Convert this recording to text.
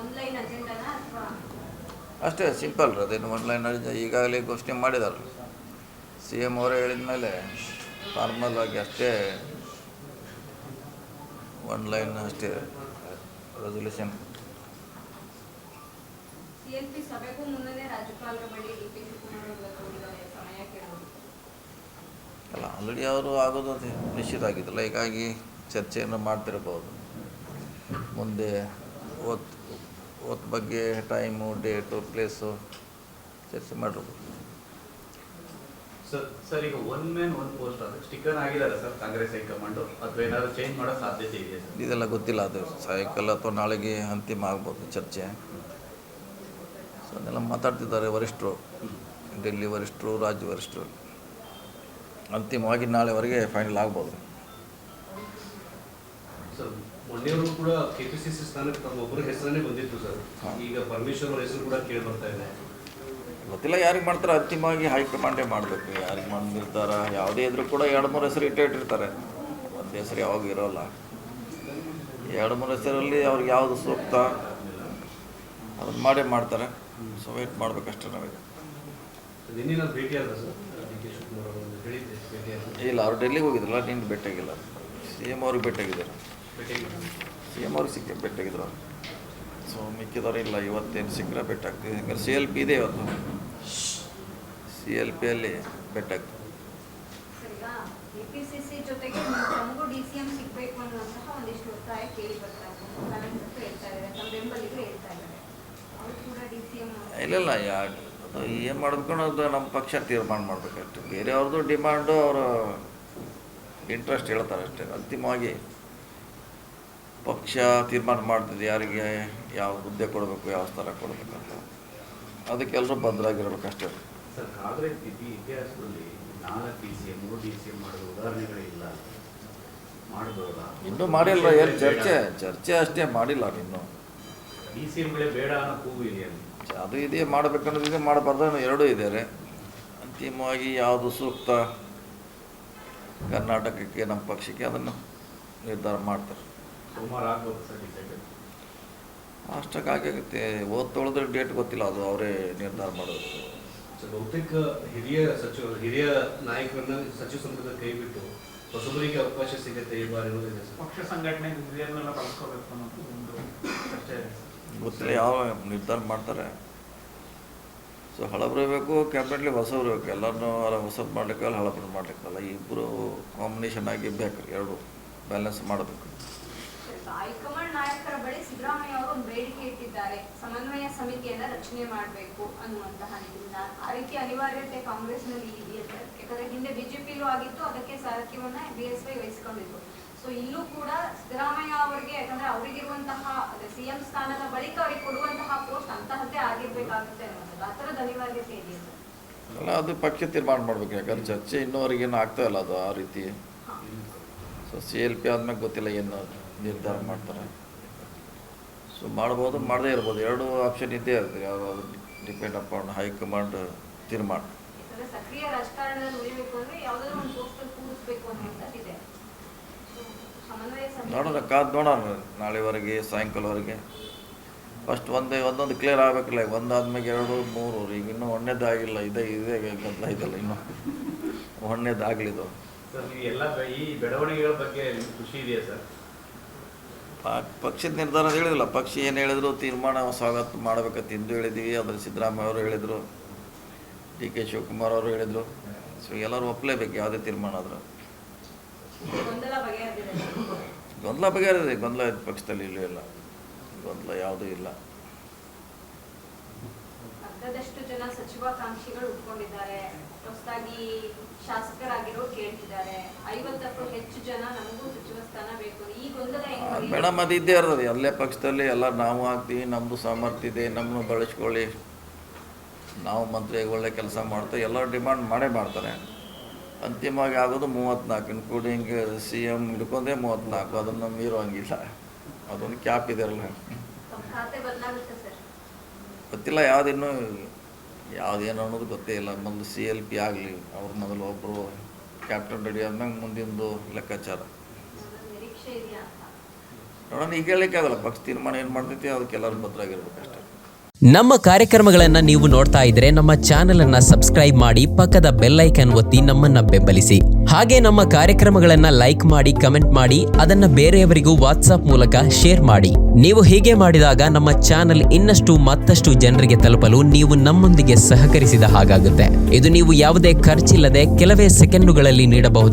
Online ಅಜೆಂಡಾನ ಅಥವಾ ಅಷ್ಟೇ simple ರೀ. ಅದೇನು ಆನ್ಲೈನ್ ಈಗಾಗಲೇ ಘೋಷಣೆ ಮಾಡಿದ್ದಾರೆ. ಸಿ ಎಮ್ ಅವರೇ ಹೇಳಿದ ಮೇಲೆ ಫಾರ್ಮಲ್ ಆಗಿ ಅಷ್ಟೇ ಆನ್ಲೈನ್ ಅಷ್ಟೇ ರೆಸಲ್ಯೂಷನ್. ಸಿಎಲ್ಪಿ ಸಭೆಗೂ ಮುನ್ನನೇ ರಾಜ್ಯಪಾಲರ ಬಳಿ ಡಿ ಕೆ ಶಿವಕುಮಾರ್ ಹೋಗಿದ್ದಾರೆ ಸಮಯ ಕೇಳೋದು ಅಲ್ಲ, ಆಲ್ರೆಡಿ ಅವರು ಆಗೋದು ನಿಶ್ಚಿತ ಆಗಿದ್ದಲ್ಲ. ಹೀಗಾಗಿ ಚರ್ಚೆಯನ್ನು ಮಾಡ್ತಿರ್ಬೋದು. ಮುಂದೆ ಓತ್ ಬಗ್ಗೆ ಟೈಮು, ಡೇಟು, ಪ್ಲೇಸು ಚರ್ಚೆ ಮಾಡಿರ್ಬೋದು. ಸರ್ ಈಗ ಒನ್ ಮ್ಯಾನ್ ಒನ್ ಪೋಸ್ಟ್ ಅದು ಸ್ಟಿಕ್ಕರ್ ಆಗಿದ್ದಾರೆ ಸರ್ ಕಾಂಗ್ರೆಸ್ ಹೈಕಮಾಂಡು, ಅಥವಾ ಏನಾದರೂ ಚೇಂಜ್ ಮಾಡೋ ಸಾಧ್ಯತೆ ಇದೆಯಾ ಸರ್? ಇದೆಲ್ಲ ಗೊತ್ತಿಲ್ಲ. ಅದು ಸಾಯಂಕಾಲ ಅಥವಾ ನಾಳೆಗೆ ಅಂತಿಮ ಆಗ್ಬೋದು ಚರ್ಚೆ. ಸೊ ಅದನ್ನೆಲ್ಲ ಮಾತಾಡ್ತಿದ್ದಾರೆ ವರಿಷ್ಠರು, ಡೆಲ್ಲಿ ವರಿಷ್ಠರು, ರಾಜ್ಯ ವರಿಷ್ಠರು. ಅಂತಿಮವಾಗಿ ನಾಳೆವರೆಗೆ ಫೈನಲ್ ಆಗ್ಬೋದು. ಸರ್ ಮೊನ್ನೆಯವರು ಕೂಡ ಕೆಪಿಸಿಸಿ ಸ್ಥಾನಕ್ಕೆ ತಮ್ಮ ಒಬ್ಬರ ಹೆಸರನ್ನೇ ಬಂದಿತ್ತು ಸರ್. ಈಗ ಪರಮೇಶ್ವರ್ ಅವರ ಹೆಸರು ಕೂಡ ಕೇಳಿ ಬರ್ತಾ ಇದೆ. ಗೊತ್ತಿಲ್ಲ ಯಾರಿಗೆ ಮಾಡ್ತಾರೆ. ಅಂತಿಮವಾಗಿ ಹೈಕಮಾಂಡೇ ಮಾಡಬೇಕು. ಯಾರಿಗೆ ಮಾಡಿ ನಿರ್ಧಾರ ಯಾವುದೇ ಇದ್ರೂ ಕೂಡ 2-3 ಹೆಸರು ಇಟ್ಟಿರ್ತಾರೆ. ಒಂದು ಹೆಸರು ಯಾವಾಗ ಇರೋಲ್ಲ. 2-3 ಹೆಸರಲ್ಲಿ ಅವ್ರಿಗೆ ಯಾವುದು ಸೂಕ್ತ ಅದನ್ನು ಮಾಡೇ ಮಾಡ್ತಾರೆ. ಸೊ ವೇಟ್ ಮಾಡಬೇಕಷ್ಟೇ ನಾವೀಗ. ನಿನ್ನೆ ಭೇಟಿ ಆದ ಸರ್ ಡಿ ಕೆ ಶಿವಕುಮಾರ್ ಅವರು ಹೇಳಿದ್ದೆ ಭೇಟಿ ಇಲ್ಲ, ಅವ್ರು ಡೆಲ್ಲಿಗೆ ಹೋಗಿದ್ರಲ್ಲ, ನಿಂದು ಭೇಟಿಯಾಗಿಲ್ಲ. ಸಿ ಎಮ್ ಅವ್ರಿಗೆ ಭೇಟಿಯಾಗಿದ್ದಾರೆ. ಸಿ ಎಮ್ ಅವ್ರಿಗೆ ಭೇಟಿಯಾಗಿದ್ರು. ಸೊ ಮಿಕ್ಕಿದವರು ಇಲ್ಲ. ಇವತ್ತೇನು ಸಿಕ್ಕರೆ ಭೇಟಿಯಾಗ್ತೀವಿ. ಯಾಕಂದ್ರೆ ಸಿ ಎಲ್ ಪಿ ಇದೆ ಇವತ್ತು. ಸಿ ಎಲ್ ಪಿಯಲ್ಲಿ ಭೇಟಿಯಾಗ್ತೀವಿ. ಸರ್, ಈಗ ಕೆಪಿಸಿಸಿ ಜೊತೆಗೆ ತಮಗೂ DCM ಸಿಗಬೇಕು ಅನ್ನುವಂತಹ ಒಂದಿಷ್ಟು ಒತ್ತಾಯ ಕೇಳಿ ಬರ್ತಾ ಇದೆ. ಹೇಳ್ತಾ ಇದ್ದಾರೆ, ತಮ್ಮ ಬೆಂಬಲಿಗರು ಹೇಳ್ತಾ ಇದ್ದಾರೆ ಅವರು ಕೂಡ DCM ಇಲ್ಲ ಅದು ಏನು ಮಾಡಬೇಕು ಅನ್ನೋದು ನಮ್ಮ ಪಕ್ಷ ತೀರ್ಮಾನ ಮಾಡಬೇಕಷ್ಟೆ. ಬೇರೆಯವ್ರದ್ದು ಡಿಮಾಂಡು ಅವರು ಇಂಟ್ರೆಸ್ಟ್ ಹೇಳ್ತಾರೆ ಅಷ್ಟೇ. ಅಂತಿಮವಾಗಿ ಪಕ್ಷ ತೀರ್ಮಾನ ಮಾಡ್ತಿದೆ ಯಾರಿಗೆ ಯಾವ ಹುದ್ದೆ ಕೊಡಬೇಕು, ಯಾವ ಸ್ಥಳ ಕೊಡಬೇಕು ಅಂತ. ಅದಕ್ಕೆ ಎಲ್ಲರೂ ಬದ್ಧರಾಗಿರ್ಬೇಕಷ್ಟೇ. ಸರ್, ಕಾಂಗ್ರೆಸ್ ಇತಿಹಾಸದಲ್ಲಿ 4 DCM 3 DCM ಮಾಡೋದು ಉದಾಹರಣೆಗಳೇ ಇಲ್ಲ. ಮಾಡ್ಬೋದಾ? ಇನ್ನೂ ಮಾಡಿಲ್ಲ. ಏನು ಚರ್ಚೆ ಅಷ್ಟೇ ಮಾಡಿಲ್ಲ ಇನ್ನೂ. DCMಗಳೇ ಬೇಡ ಅನ್ನೋ ಕೂಗು ಇದೆ. ಅದು ಇದೆ, ಮಾಡಬೇಕನ್ನೋದಿದೆ, ಮಾಡಬಾರ್ದು ಅನ್ನೋ ಎರಡೂ ಇದ್ದಾರೆ. ಅಂತಿಮವಾಗಿ ಯಾವುದು ಸೂಕ್ತ ಕರ್ನಾಟಕಕ್ಕೆ, ನಮ್ಮ ಪಕ್ಷಕ್ಕೆ, ಅದನ್ನು ನಿರ್ಧಾರ ಮಾಡ್ತಾರೆ. ಸುಮಾರು ಆಗ್ಬೋದು ಸರ್ ಡಿಸೈಡ್. ಅಷ್ಟಕ್ಕಾಗುತ್ತೆ. ತೊಳೆದ್ರೆ ಡೇಟ್ ಗೊತ್ತಿಲ್ಲ, ಅದು ಅವರೇ ನಿರ್ಧಾರ ಮಾಡೋದು. ಬಹುತೇಕ ಹಿರಿಯ ನಾಯಕರನ್ನ ಸಚಿವ ಸಂಪುಟ ಕೈ ಬಿಟ್ಟು ಹೊಸಬರಿಗೆ ಅವಕಾಶ ಸಿಗುತ್ತೆ ಈ ಬಾರಿ ಅನ್ನೋದಿದೆ ಸರ್. ಪಕ್ಷ ಸಂಘಟನೆ ಹಿರಿಯರನ್ನೆಲ್ಲ ಬಳಸ್ಕೋಬೇಕು ಅನ್ನೋದು ಒಂದು ಚರ್ಚೆ ಇದೆ. ಗೊತ್ತಿಲ್ಲ ಯಾವ ನಿರ್ಧಾರ ಮಾಡ್ತಾರೆ. ಸೊ ಹಳಬರು ಬೇಕು, ಕ್ಯಾಬಿನೆಟ್ಲಿ ಹೊಸಬ್ರು ಬೇಕು. ಎಲ್ಲರನ್ನೂ ಹೊಸದು ಮಾಡಲಿಕ್ಕಲ್ಲ, ಹಳಬರು ಮಾಡಲಿಕ್ಕಲ್ಲ. ಇಬ್ಬರು ಕಾಂಬಿನೇಷನ್ ಆಗಿ ಬೇಕು. ಎರಡು ಬ್ಯಾಲೆನ್ಸ್ ಮಾಡಬೇಕು. ಹೈಕಮಾಂಡ್ ನಾಯಕರ ಬಳಿ ಸಿದ್ದರಾಮಯ್ಯ ಅವರು ಒಂದು ಬೇಡಿಕೆ ಇಟ್ಟಿದ್ದಾರೆ, ಸಮನ್ವಯ ಸಮಿತಿಯನ್ನ ರಚನೆ ಮಾಡಬೇಕು ಅನ್ನುವಂತಹ ನಿಟ್ಟಿನಿಂದ. ಆ ರೀತಿ ಅನಿವಾರ್ಯತೆ ಕಾಂಗ್ರೆಸ್ನಲ್ಲಿ ಇದೆಯಾ ಸರ್? ಯಾಕಂದ್ರೆ ಹಿಂದೆ ಬಿಜೆಪಿಲೂ ಆಗಿತ್ತು, ಅದಕ್ಕೆ ಸಾರಥ್ಯವನ್ನ BSY ವಹಿಸಿಕೊಂಡಿತ್ತು. ಸೊ ಇಲ್ಲೂ ಕೂಡ ಸಿದ್ದರಾಮಯ್ಯ ಅವರಿಗೆ, ಯಾಕಂದ್ರೆ ಅವರಿಗಿರುವಂತಹ CM ಸ್ಥಾನದ ಬಳಿಕ ಅವರಿಗೆ ಕೊಡುವಂತಹ ಪೋಸ್ಟ್ ಅಂತಹದ್ದೇ ಆಗಿರ್ಬೇಕಾಗುತ್ತೆ ಅನ್ನೋದು, ಆ ಥರದ ಅನಿವಾರ್ಯತೆ ಇದೆಯಾ ಸರ್? ಅಲ್ಲ, ಅದು ಪಕ್ಷ ತೀರ್ಮಾನ ಮಾಡಬೇಕು. ಯಾಕಂದ್ರೆ ಚರ್ಚೆ ಇನ್ನೂವರೆಗೇನು ಆಗ್ತಾ ಇಲ್ಲ ಅದು ಆ ರೀತಿ. ಸೊ CLP ಆದ್ಮೇಲೆ ಗೊತ್ತಿಲ್ಲ ಏನು ನಿರ್ಧಾರ ಮಾಡ್ತಾರೆ. ಸೊ ಮಾಡ್ಬೋದು, ಮಾಡದೇ ಇರ್ಬೋದು. ಎರಡು ಆಪ್ಷನ್ ಇದ್ದೇ ಇರ್ತದೆ. ಯಾವುದು ಡಿಪೆಂಡ್ ಅಪಾನ್ ಹೈಕಮಾಂಡ್ ತೀರ್ಮಾನ. ಸಕ್ರಿಯ ರಾಜಕಾರಣದಲ್ಲಿ ಉಳಿಬೇಕು ಅಂದ್ರೆ ಯಾವುದಾದ್ರೂ ಒಂದು ಪೋಸ್ಟಲ್ಲಿ ಕೂರಿಸ್ಬೇಕು ಅನ್ನುವಂಥದ್ದಿದೆ. ನೋಡೋಣ, ಕಾದು ನೋಡೋಣ ನಾಳೆವರೆಗೆ, ಸಾಯಂಕಾಲವರೆಗೆ. ಫಸ್ಟ್ ಒಂದೊಂದು ಕ್ಲಿಯರ್ ಆಗಬೇಕಲ್ಲ. ಒಂದಾದ್ಮೇಲೆ 2 3 ಈಗ ಇನ್ನೂ ಒಂದನೇದಾಗಿಲ್ಲ. ಇದೇ ಗದ್ದಲ ಇದೆಲ್ಲ. ಇನ್ನೂ ಒಂದನೇದಾಗಲಿದು. ಸರ್, ನೀವು ಎಲ್ಲ ಈ ಬೆಳವಣಿಗೆಗಳ ಬಗ್ಗೆ ನಿಮ್ಗೆ ಖುಷಿ ಇದೆಯಾ ಸರ್? ಪಕ್ಷದ ನಿರ್ಧಾರ ಹೇಳಿದಿಲ್ಲ. ಪಕ್ಷ ಏನು ಹೇಳಿದ್ರು ತೀರ್ಮಾನ ಸ್ವಾಗತ ಮಾಡಬೇಕಂತ ಹಿಂದೂ ಹೇಳಿದ್ದೀವಿ. ಅದ್ರ ಸಿದ್ದರಾಮಯ್ಯ ಅವರು ಹೇಳಿದರು, DK ಶಿವಕುಮಾರ್ ಅವರು ಹೇಳಿದರು. ಸೊ ಎಲ್ಲರೂ ಒಪ್ಪಲೇಬೇಕು ಯಾವುದೇ ತೀರ್ಮಾನ ಆದರೂ. ಗೊಂದಲ ಬಗೆಹರಿದೆ. ಗೊಂದಲ ಪಕ್ಷದಲ್ಲಿ ಇಲ್ಲೂ ಇಲ್ಲ. ಗೊಂದಲ ಯಾವುದೂ ಇಲ್ಲ. ಅರ್ಧದಷ್ಟು ಜನ ಸಚಿವಾಕಾಂಕ್ಷಿಗಳು ಉಟ್ಕೊಂಡಿದ್ದಾರೆ. ಹೊಸದಾಗಿ ಶಾಸಕರಾಗಿರೋ ಕೇಳ್ತಿದ್ದಾರೆ. 50ಕ್ಕೂ ಹೆಚ್ಚು ಜನ ನಮಗೂ ಸಚಿವ ಸ್ಥಾನ ಬೇಕು. ಈ ಗೊಂದಲ ಮೇಡಮ್, ಅದು ಇದ್ದೇ ಇರ್ತದೆ ಅಲ್ಲೇ ಪಕ್ಷದಲ್ಲಿ. ಎಲ್ಲ ನಾವು ಆಗ್ತೀವಿ, ನಮ್ಮದು ಸಾಮರ್ಥ್ಯ ಇದೆ, ನಮ್ಮನ್ನು ಬಳಸ್ಕೊಳ್ಳಿ, ನಾವು ಮಂತ್ರಿ ಒಳ್ಳೆ ಕೆಲಸ ಮಾಡ್ತೀವಿ, ಎಲ್ಲರೂ ಡಿಮಾಂಡ್ ಮಾಡೇ ಮಾಡ್ತಾರೆ. ಅಂತಿಮವಾಗಿ ಆಗೋದು 34, ಇನ್ಕ್ಲೂಡಿಂಗ್ CM ಹಿಡ್ಕೊಂಡೇ 34. ಅದನ್ನು ಮೀರುವಂಗಿಲ್ಲ. ಅದೊಂದು ಕ್ಯಾಪ್ ಇದೆಯಲ್ಲ. ಗೊತ್ತಿಲ್ಲ ಯಾವುದೇನು ಅನ್ನೋದು ಗೊತ್ತೇ ಇಲ್ಲ. ಮೊದಲು CLP ಆಗಲಿ, ಅವ್ರು ಮೊದಲು ಒಬ್ಬರು ಕ್ಯಾಪ್ಟನ್ ರೆಡಿ ಆದ್ಮೇಲೆ ಮುಂದಿಂದು ಲೆಕ್ಕಾಚಾರ. ನೋಡೋಣ, ಈಗ ಹೇಳಲಿಕ್ಕಾಗಲ್ಲ. ಪಕ್ಷ ತೀರ್ಮಾನ ಏನು ಮಾಡ್ತೈತಿ ಅದಕ್ಕೆ ಎಲ್ಲರೂ ಬದ್ಧರಾಗಿರ್ಬೇಕಷ್ಟೇ. ನಮ್ಮ ಕಾರ್ಯಕ್ರಮಗಳನ್ನು ನೀವು ನೋಡ್ತಾ ಇದ್ರೆ ನಮ್ಮ ಚಾನೆಲ್ ಅನ್ನ ಸಬ್ಸ್ಕ್ರೈಬ್ ಮಾಡಿ, ಪಕ್ಕದ ಬೆಲ್ ಐಕನ್ ಒತ್ತಿ ನಮ್ಮನ್ನ ಬೆಂಬಲಿಸಿ. ಹಾಗೆ ನಮ್ಮ ಕಾರ್ಯಕ್ರಮಗಳನ್ನ ಲೈಕ್ ಮಾಡಿ, ಕಮೆಂಟ್ ಮಾಡಿ, ಅದನ್ನ ಬೇರೆಯವರಿಗೂ ವಾಟ್ಸ್ಆಪ್ ಮೂಲಕ ಶೇರ್ ಮಾಡಿ. ನೀವು ಹೀಗೆ ಮಾಡಿದಾಗ ನಮ್ಮ ಚಾನೆಲ್ ಇನ್ನಷ್ಟು ಮತ್ತಷ್ಟು ಜನರಿಗೆ ತಲುಪಲು ನೀವು ನಮ್ಮೊಂದಿಗೆ ಸಹಕರಿಸಿದ ಹಾಗಾಗುತ್ತೆ. ಇದು ನೀವು ಯಾವುದೇ ಖರ್ಚಿಲ್ಲದೆ ಕೆಲವೇ ಸೆಕೆಂಡುಗಳಲ್ಲಿ ನೀಡಬಹುದಾದ